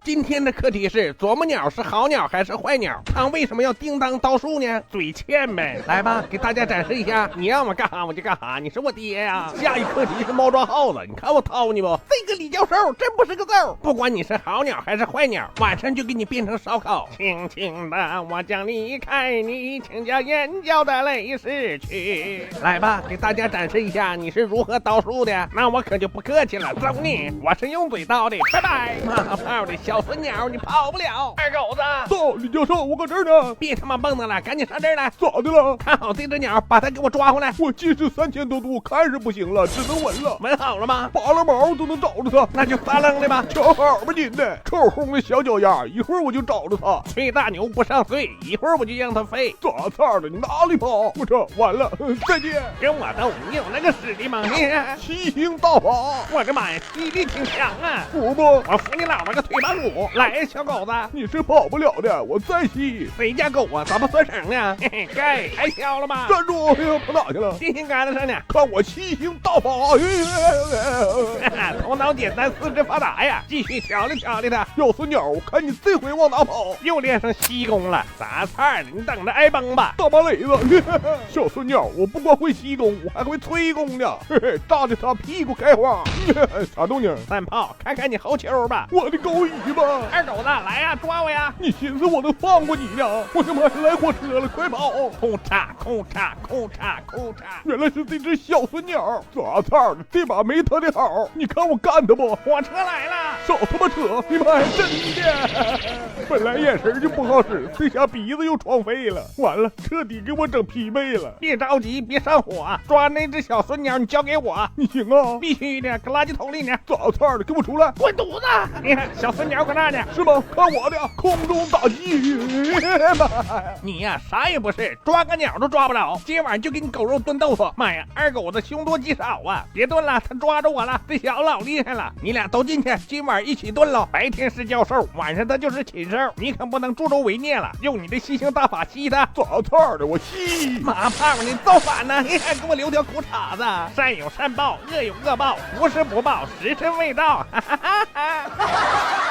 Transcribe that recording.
今天的课题是啄木鸟是好鸟还是坏鸟？它为什么要叮当倒数呢？嘴欠呗！来吧，给大家展示一下，你让我干啥我就干啥，你是我爹呀！下一课题是猫抓耗子，你看我掏你不？这个李教授真不是个揍！不管你是好鸟还是坏鸟，晚上就给你变成烧烤。轻轻的，我将离开你，请将眼角的泪拭去。来吧，给大家展示一下你是如何倒数的。那我可就不客气了，揍你！我是用嘴倒的，拜拜！妈炮的小孙鸟，你跑不了！二狗子，走，李教授，我搁这儿呢。别他妈蹦跶了，赶紧上这儿来！咋的了？看好这只鸟，把它给我抓回来！我近视3000多度，看是不行了，只能闻了。闻好了吗？拔了毛都能找着它，那就撒楞的吧。瞧好吧您的，臭烘的小脚丫，一会儿我就找着它。吹大牛不上穗，一会儿我就让它飞。咋操的？你哪里跑？我操，完了，再见！跟我斗，你有那个实力吗？七星大法！我的妈呀，体力挺强啊！服不？我服你姥姥个腿膀骨！来，小狗子，你是跑不了的，我再吸。谁家狗啊？咋不拴绳呢？嘿嘿，该开挑了吧？站住！哎呀，跑哪去了？星星杆子上呢，看我七星大法！头脑简单，四肢发达呀！继续调理调理它。小孙鸟，我看你这回往哪跑？又练上吸功了，啥菜的？你等着挨崩吧！大麻雷子，小孙鸟，我不光会吸功，我还会吹功呢！嘿嘿，炸的他屁股开花！啥动静？三炮，看看你猴球吧！我的狗尾巴！二狗子，来呀，抓我呀！你寻思我能放过你呢？我他妈来火车了，快跑！空叉，空叉，空叉，空叉！原来是这只小孙鸟，咋操的？这把没他的好，你看我干他不？火车来了！少他妈扯！你妈呀，真的！本来眼神就不好使，这下鼻子又撞废了，完了，彻底给我整疲惫了。别着急，别上火，抓那只小孙鸟，你交给我。你行啊？必须的，搁垃圾桶里呢。咋操的？给我出来！滚犊子！你看小孙鸟搁那呢，是吗？看我的空中打击！妈呀！你呀，啥也不是，抓个鸟都抓不着。今晚就给你狗肉炖豆腐。妈呀，二狗子凶多吉少啊！别炖了，他抓着我了。这小子老厉害了，你俩都进去，今晚一起炖喽。白天是教授，晚上他就是禽兽，你可不能助纣为虐了。用你的吸星大法吸他。咋操的？我吸！马胖，你造反呢？你还给我留条裤衩子！善有善报，恶有恶报，不是不报，时辰未到。哈哈哈哈。